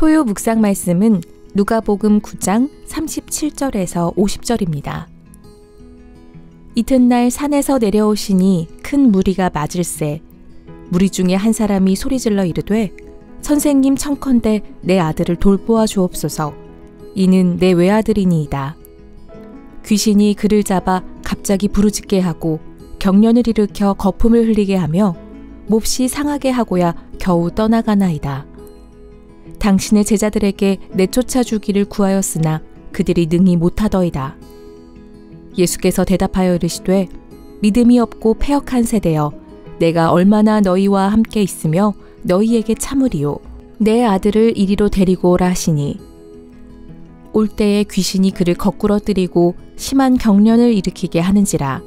토요 묵상 말씀은 누가복음 9장 37절에서 50절입니다. 이튿날 산에서 내려오시니 큰 무리가 맞을세 무리 중에 한 사람이 소리질러 이르되 선생님 청컨대 내 아들을 돌보아 주옵소서. 이는 내 외아들이니이다. 귀신이 그를 잡아 갑자기 부르짖게 하고 경련을 일으켜 거품을 흘리게 하며 몹시 상하게 하고야 겨우 떠나가나이다. 당신의 제자들에게 내쫓아 주기를 구하였으나 그들이 능히 못하더이다. 예수께서 대답하여 이르시되 믿음이 없고 패역한 세대여 내가 얼마나 너희와 함께 있으며 너희에게 참으리요. 내 아들을 이리로 데리고 오라 하시니 올 때에 귀신이 그를 거꾸러뜨리고 심한 경련을 일으키게 하는지라.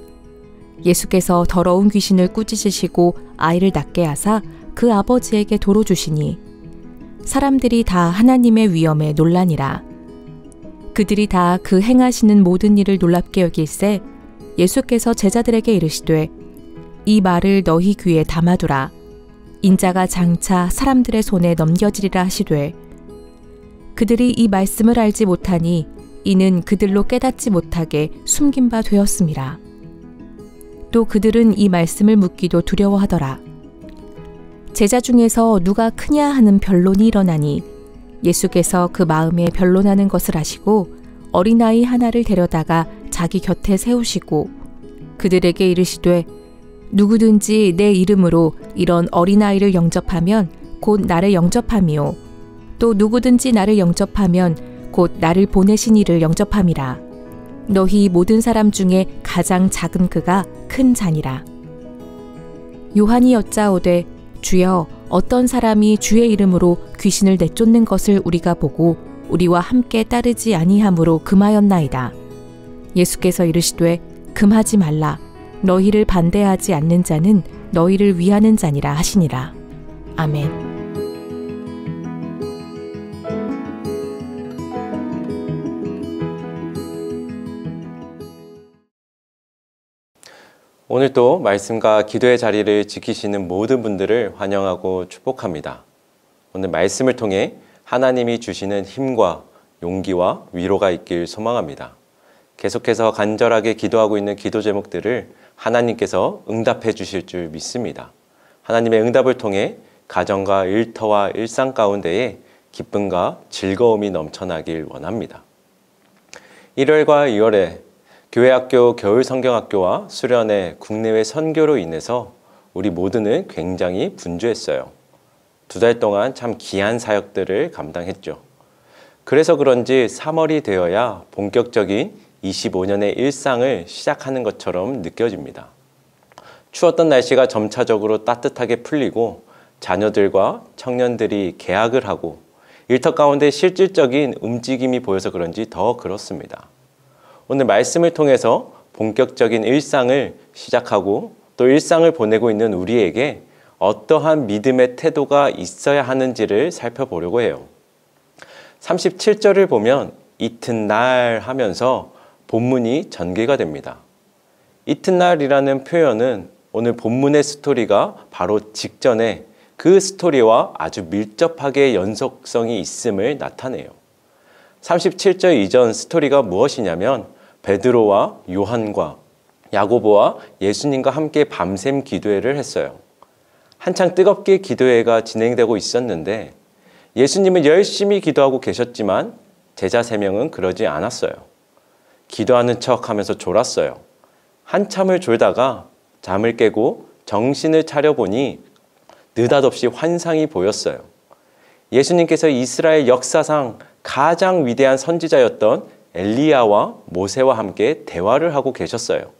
예수께서 더러운 귀신을 꾸짖으시고 아이를 낫게 하사 그 아버지에게 도로 주시니 사람들이 다 하나님의 위엄에 놀라니라. 그들이 다 그 행하시는 모든 일을 놀랍게 여길세 예수께서 제자들에게 이르시되 이 말을 너희 귀에 담아두라. 인자가 장차 사람들의 손에 넘겨지리라 하시되 그들이 이 말씀을 알지 못하니 이는 그들로 깨닫지 못하게 숨긴 바 되었음이라. 또 그들은 이 말씀을 묻기도 두려워하더라. 제자 중에서 누가 크냐 하는 변론이 일어나니 예수께서 그 마음에 변론하는 것을 아시고 어린아이 하나를 데려다가 자기 곁에 세우시고 그들에게 이르시되 누구든지 내 이름으로 이런 어린아이를 영접하면 곧 나를 영접함이요 또 누구든지 나를 영접하면 곧 나를 보내신 이를 영접함이라. 너희 모든 사람 중에 가장 작은 그가 큰 자니라. 요한이 여짜오되 주여 어떤 사람이 주의 이름으로 귀신을 내쫓는 것을 우리가 보고 우리와 함께 따르지 아니함으로 금하였나이다. 예수께서 이르시되 금하지 말라. 너희를 반대하지 않는 자는 너희를 위하는 자니라 하시니라. 아멘. 오늘도 말씀과 기도의 자리를 지키시는 모든 분들을 환영하고 축복합니다. 오늘 말씀을 통해 하나님이 주시는 힘과 용기와 위로가 있길 소망합니다. 계속해서 간절하게 기도하고 있는 기도 제목들을 하나님께서 응답해 주실 줄 믿습니다. 하나님의 응답을 통해 가정과 일터와 일상 가운데에 기쁨과 즐거움이 넘쳐나길 원합니다. 1월과 2월에 교회학교 겨울성경학교와 수련회 국내외 선교로 인해서 우리 모두는 굉장히 분주했어요. 2달 동안 참 귀한 사역들을 감당했죠. 그래서 그런지 3월이 되어야 본격적인 25년의 일상을 시작하는 것처럼 느껴집니다. 추웠던 날씨가 점차적으로 따뜻하게 풀리고 자녀들과 청년들이 개학을 하고 일터 가운데 실질적인 움직임이 보여서 그런지 더 그렇습니다. 오늘 말씀을 통해서 본격적인 일상을 시작하고 또 일상을 보내고 있는 우리에게 어떠한 믿음의 태도가 있어야 하는지를 살펴보려고 해요. 37절을 보면 이튿날 하면서 본문이 전개가 됩니다. 이튿날이라는 표현은 오늘 본문의 스토리가 바로 직전에 그 스토리와 아주 밀접하게 연속성이 있음을 나타내요. 37절 이전 스토리가 무엇이냐면 베드로와 요한과 야고보와 예수님과 함께 밤샘 기도회를 했어요. 한창 뜨겁게 기도회가 진행되고 있었는데 예수님은 열심히 기도하고 계셨지만 제자 3명은 그러지 않았어요. 기도하는 척하면서 졸았어요. 한참을 졸다가 잠을 깨고 정신을 차려보니 느닷없이 환상이 보였어요. 예수님께서 이스라엘 역사상 가장 위대한 선지자였던 엘리야와 모세와 함께 대화를 하고 계셨어요.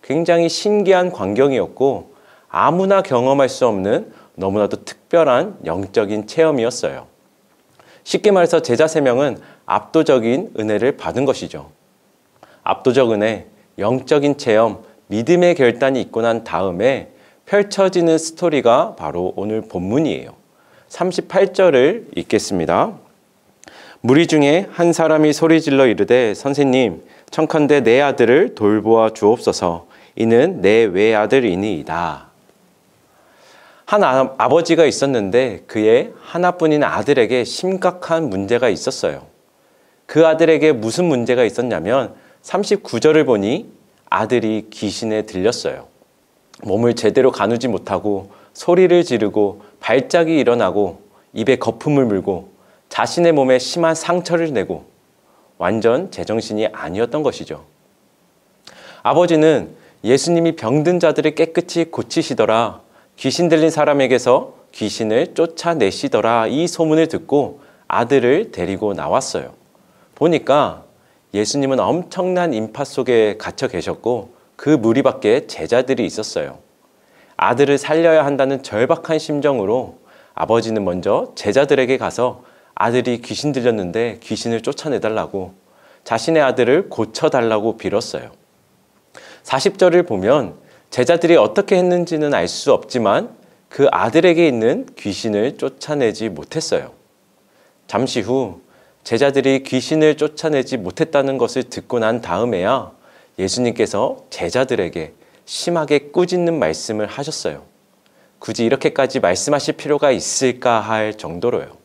굉장히 신기한 광경이었고 아무나 경험할 수 없는 너무나도 특별한 영적인 체험이었어요. 쉽게 말해서 제자 3명은 압도적인 은혜를 받은 것이죠. 압도적 은혜, 영적인 체험, 믿음의 결단이 있고 난 다음에 펼쳐지는 스토리가 바로 오늘 본문이에요. 38절을 읽겠습니다. 무리 중에 한 사람이 소리질러 이르되 선생님 청컨대 내 아들을 돌보아 주옵소서. 이는 내 외아들이니이다. 아버지가 있었는데 그의 하나뿐인 아들에게 심각한 문제가 있었어요. 그 아들에게 무슨 문제가 있었냐면 39절을 보니 아들이 귀신에 들렸어요. 몸을 제대로 가누지 못하고 소리를 지르고 발작이 일어나고 입에 거품을 물고 자신의 몸에 심한 상처를 내고 완전 제정신이 아니었던 것이죠. 아버지는 예수님이 병든 자들을 깨끗이 고치시더라, 귀신 들린 사람에게서 귀신을 쫓아내시더라, 이 소문을 듣고 아들을 데리고 나왔어요. 보니까 예수님은 엄청난 인파 속에 갇혀 계셨고 그 무리 밖에 제자들이 있었어요. 아들을 살려야 한다는 절박한 심정으로 아버지는 먼저 제자들에게 가서 아들이 귀신 들렸는데 귀신을 쫓아내달라고, 자신의 아들을 고쳐달라고 빌었어요. 40절을 보면 제자들이 어떻게 했는지는 알 수 없지만 그 아들에게 있는 귀신을 쫓아내지 못했어요. 잠시 후 제자들이 귀신을 쫓아내지 못했다는 것을 듣고 난 다음에야 예수님께서 제자들에게 심하게 꾸짖는 말씀을 하셨어요. 굳이 이렇게까지 말씀하실 필요가 있을까 할 정도로요.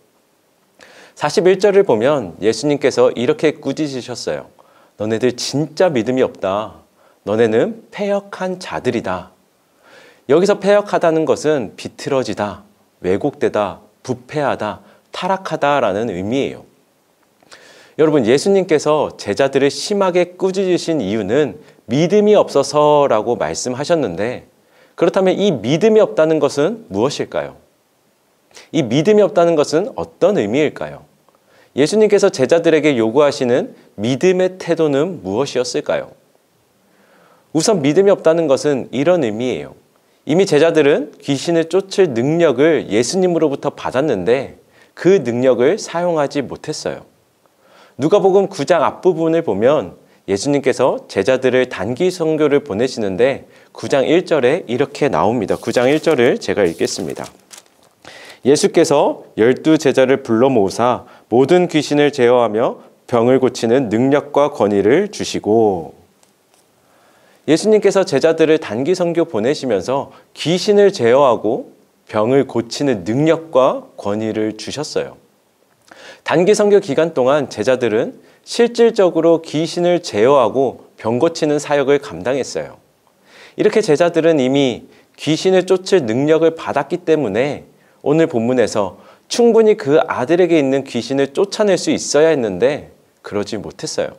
41절을 보면 예수님께서 이렇게 꾸짖으셨어요. 너네들 진짜 믿음이 없다. 너네는 패역한 자들이다. 여기서 패역하다는 것은 비틀어지다, 왜곡되다, 부패하다, 타락하다라는 의미예요. 여러분, 예수님께서 제자들을 심하게 꾸짖으신 이유는 믿음이 없어서라고 말씀하셨는데, 그렇다면 이 믿음이 없다는 것은 무엇일까요? 이 믿음이 없다는 것은 어떤 의미일까요? 예수님께서 제자들에게 요구하시는 믿음의 태도는 무엇이었을까요? 우선 믿음이 없다는 것은 이런 의미예요. 이미 제자들은 귀신을 쫓을 능력을 예수님으로부터 받았는데 그 능력을 사용하지 못했어요. 누가복음 9장 앞부분을 보면 예수님께서 제자들을 단기 선교를 보내시는데 9장 1절에 이렇게 나옵니다. 9장 1절을 제가 읽겠습니다. 예수께서 12제자를 불러 모으사 모든 귀신을 제어하며 병을 고치는 능력과 권위를 주시고, 예수님께서 제자들을 단기 선교 보내시면서 귀신을 제어하고 병을 고치는 능력과 권위를 주셨어요. 단기 선교 기간 동안 제자들은 실질적으로 귀신을 제어하고 병 고치는 사역을 감당했어요. 이렇게 제자들은 이미 귀신을 쫓을 능력을 받았기 때문에 오늘 본문에서 충분히 그 아들에게 있는 귀신을 쫓아낼 수 있어야 했는데 그러지 못했어요.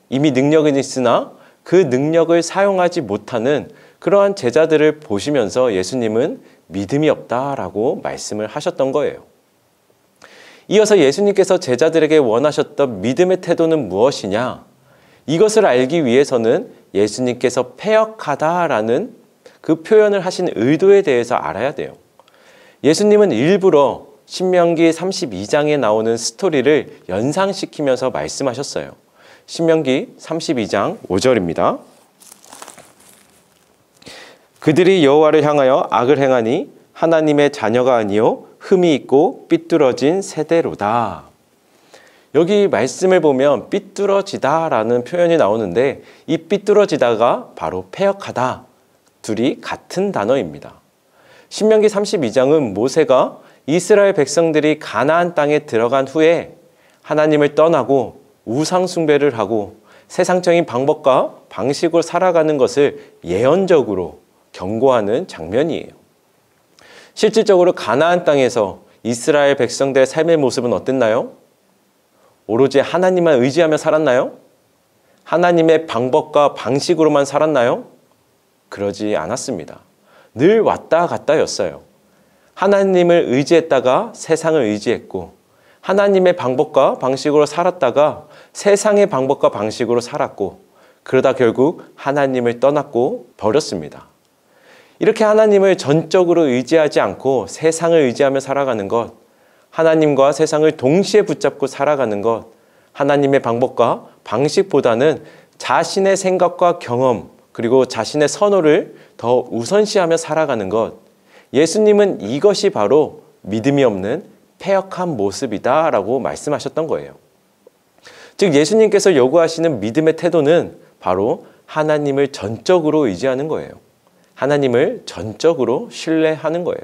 이미 능력은 있으나 그 능력을 사용하지 못하는 그러한 제자들을 보시면서 예수님은 믿음이 없다라고 말씀을 하셨던 거예요. 이어서 예수님께서 제자들에게 원하셨던 믿음의 태도는 무엇이냐? 이것을 알기 위해서는 예수님께서 패역하다라는 그 표현을 하신 의도에 대해서 알아야 돼요. 예수님은 일부러 신명기 32장에 나오는 스토리를 연상시키면서 말씀하셨어요. 신명기 32장 5절입니다. 그들이 여호와를 향하여 악을 행하니 하나님의 자녀가 아니요 흠이 있고 삐뚤어진 세대로다. 여기 말씀을 보면 삐뚤어지다라는 표현이 나오는데 이 삐뚤어지다가 바로 패역하다, 둘이 같은 단어입니다. 신명기 32장은 모세가 이스라엘 백성들이 가나안 땅에 들어간 후에 하나님을 떠나고 우상 숭배를 하고 세상적인 방법과 방식으로 살아가는 것을 예언적으로 경고하는 장면이에요. 실질적으로 가나안 땅에서 이스라엘 백성들의 삶의 모습은 어땠나요? 오로지 하나님만 의지하며 살았나요? 하나님의 방법과 방식으로만 살았나요? 그러지 않았습니다. 늘 왔다 갔다였어요. 하나님을 의지했다가 세상을 의지했고, 하나님의 방법과 방식으로 살았다가 세상의 방법과 방식으로 살았고, 그러다 결국 하나님을 떠났고 버렸습니다. 이렇게 하나님을 전적으로 의지하지 않고 세상을 의지하며 살아가는 것, 하나님과 세상을 동시에 붙잡고 살아가는 것, 하나님의 방법과 방식보다는 자신의 생각과 경험, 그리고 자신의 선호를 더 우선시하며 살아가는 것, 예수님은 이것이 바로 믿음이 없는 패역한 모습이다 라고 말씀하셨던 거예요. 즉 예수님께서 요구하시는 믿음의 태도는 바로 하나님을 전적으로 의지하는 거예요. 하나님을 전적으로 신뢰하는 거예요.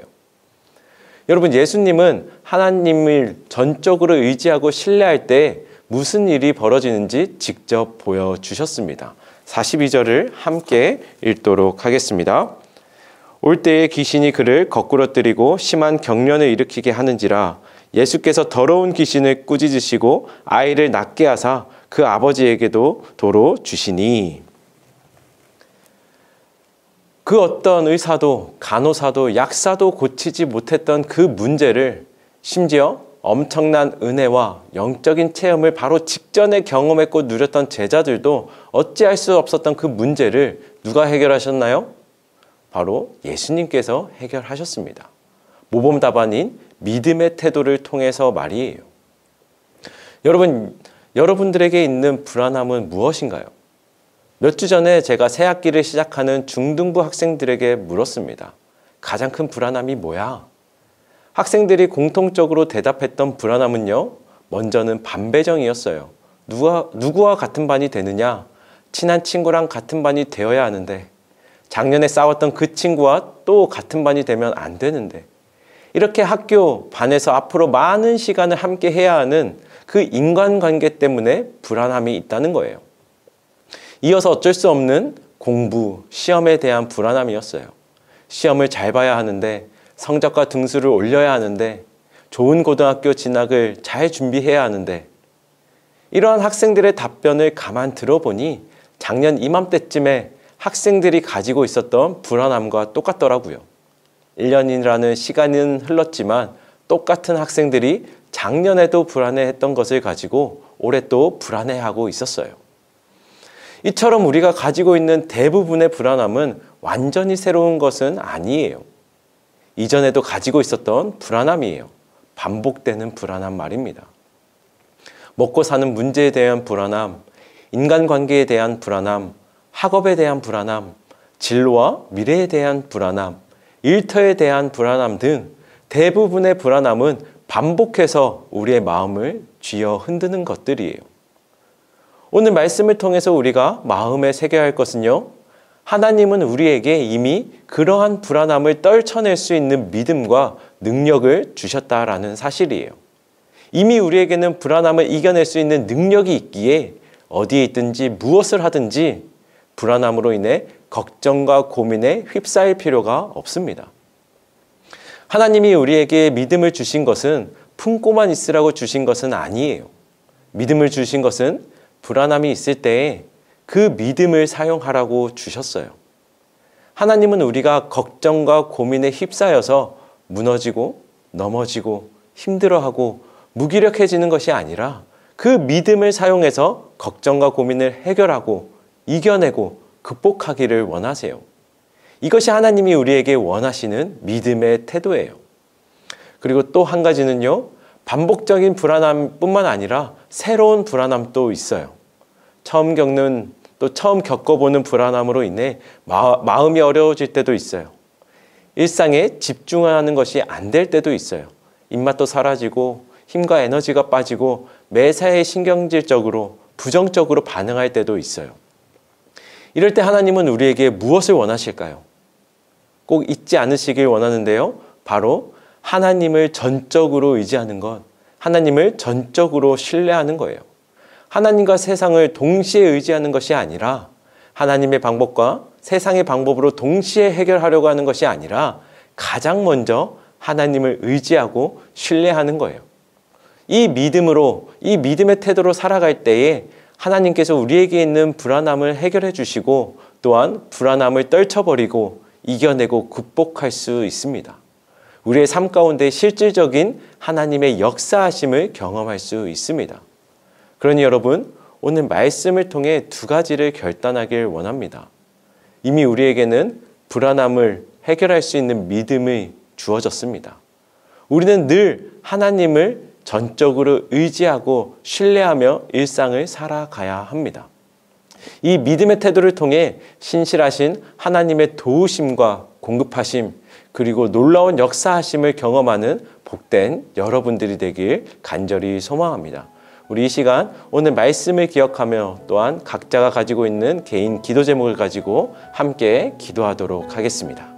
여러분, 예수님은 하나님을 전적으로 의지하고 신뢰할 때 무슨 일이 벌어지는지 직접 보여주셨습니다. 42절을 함께 읽도록 하겠습니다. 올 때에 귀신이 그를 거꾸러뜨리고 심한 경련을 일으키게 하는지라 예수께서 더러운 귀신을 꾸짖으시고 아이를 낫게 하사 그 아버지에게도 도로 주시니. 그 어떤 의사도 간호사도 약사도 고치지 못했던 그 문제를, 심지어 엄청난 은혜와 영적인 체험을 바로 직전에 경험했고 누렸던 제자들도 어찌할 수 없었던 그 문제를 누가 해결하셨나요? 바로 예수님께서 해결하셨습니다. 모범답안인 믿음의 태도를 통해서 말이에요. 여러분들에게 있는 불안함은 무엇인가요? 몇 주 전에 제가 새 학기를 시작하는 중등부 학생들에게 물었습니다. 가장 큰 불안함이 뭐야? 학생들이 공통적으로 대답했던 불안함은요, 먼저는 반배정이었어요. 누구와 같은 반이 되느냐? 친한 친구랑 같은 반이 되어야 하는데, 작년에 싸웠던 그 친구와 또 같은 반이 되면 안 되는데, 이렇게 학교, 반에서 앞으로 많은 시간을 함께 해야 하는 그 인간관계 때문에 불안함이 있다는 거예요. 이어서 어쩔 수 없는 공부, 시험에 대한 불안함이었어요. 시험을 잘 봐야 하는데, 성적과 등수를 올려야 하는데, 좋은 고등학교 진학을 잘 준비해야 하는데, 이러한 학생들의 답변을 가만 들어보니 작년 이맘때쯤에 학생들이 가지고 있었던 불안함과 똑같더라고요. 1년이라는 시간은 흘렀지만 똑같은 학생들이 작년에도 불안해했던 것을 가지고 올해 또 불안해하고 있었어요. 이처럼 우리가 가지고 있는 대부분의 불안함은 완전히 새로운 것은 아니에요. 이전에도 가지고 있었던 불안함이에요. 반복되는 불안함 말입니다. 먹고 사는 문제에 대한 불안함, 인간관계에 대한 불안함, 학업에 대한 불안함, 진로와 미래에 대한 불안함, 일터에 대한 불안함 등 대부분의 불안함은 반복해서 우리의 마음을 쥐어 흔드는 것들이에요. 오늘 말씀을 통해서 우리가 마음에 새겨야 할 것은요, 하나님은 우리에게 이미 그러한 불안함을 떨쳐낼 수 있는 믿음과 능력을 주셨다라는 사실이에요. 이미 우리에게는 불안함을 이겨낼 수 있는 능력이 있기에 어디에 있든지 무엇을 하든지 불안함으로 인해 걱정과 고민에 휩싸일 필요가 없습니다. 하나님이 우리에게 믿음을 주신 것은 품고만 있으라고 주신 것은 아니에요. 믿음을 주신 것은 불안함이 있을 때에 그 믿음을 사용하라고 주셨어요. 하나님은 우리가 걱정과 고민에 휩싸여서 무너지고 넘어지고 힘들어하고 무기력해지는 것이 아니라 그 믿음을 사용해서 걱정과 고민을 해결하고 이겨내고 극복하기를 원하세요. 이것이 하나님이 우리에게 원하시는 믿음의 태도예요. 그리고 또 한 가지는요, 반복적인 불안함뿐만 아니라 새로운 불안함도 있어요. 처음 겪어보는 불안함으로 인해 마음이 어려워질 때도 있어요. 일상에 집중하는 것이 안 될 때도 있어요. 입맛도 사라지고 힘과 에너지가 빠지고 매사에 신경질적으로 부정적으로 반응할 때도 있어요. 이럴 때 하나님은 우리에게 무엇을 원하실까요? 꼭 잊지 않으시길 원하는데요. 바로 하나님을 전적으로 의지하는 것, 하나님을 전적으로 신뢰하는 거예요. 하나님과 세상을 동시에 의지하는 것이 아니라, 하나님의 방법과 세상의 방법으로 동시에 해결하려고 하는 것이 아니라 가장 먼저 하나님을 의지하고 신뢰하는 거예요. 이 믿음의 태도로 살아갈 때에 하나님께서 우리에게 있는 불안함을 해결해 주시고 또한 불안함을 떨쳐버리고 이겨내고 극복할 수 있습니다. 우리의 삶 가운데 실질적인 하나님의 역사하심을 경험할 수 있습니다. 그러니 여러분, 오늘 말씀을 통해 두 가지를 결단하길 원합니다. 이미 우리에게는 불안함을 해결할 수 있는 믿음이 주어졌습니다. 우리는 늘 하나님을 전적으로 의지하고 신뢰하며 일상을 살아가야 합니다. 이 믿음의 태도를 통해 신실하신 하나님의 도우심과 공급하심, 그리고 놀라운 역사하심을 경험하는 복된 여러분들이 되길 간절히 소망합니다. 우리 이 시간 오늘 말씀을 기억하며 또한 각자가 가지고 있는 개인 기도 제목을 가지고 함께 기도하도록 하겠습니다.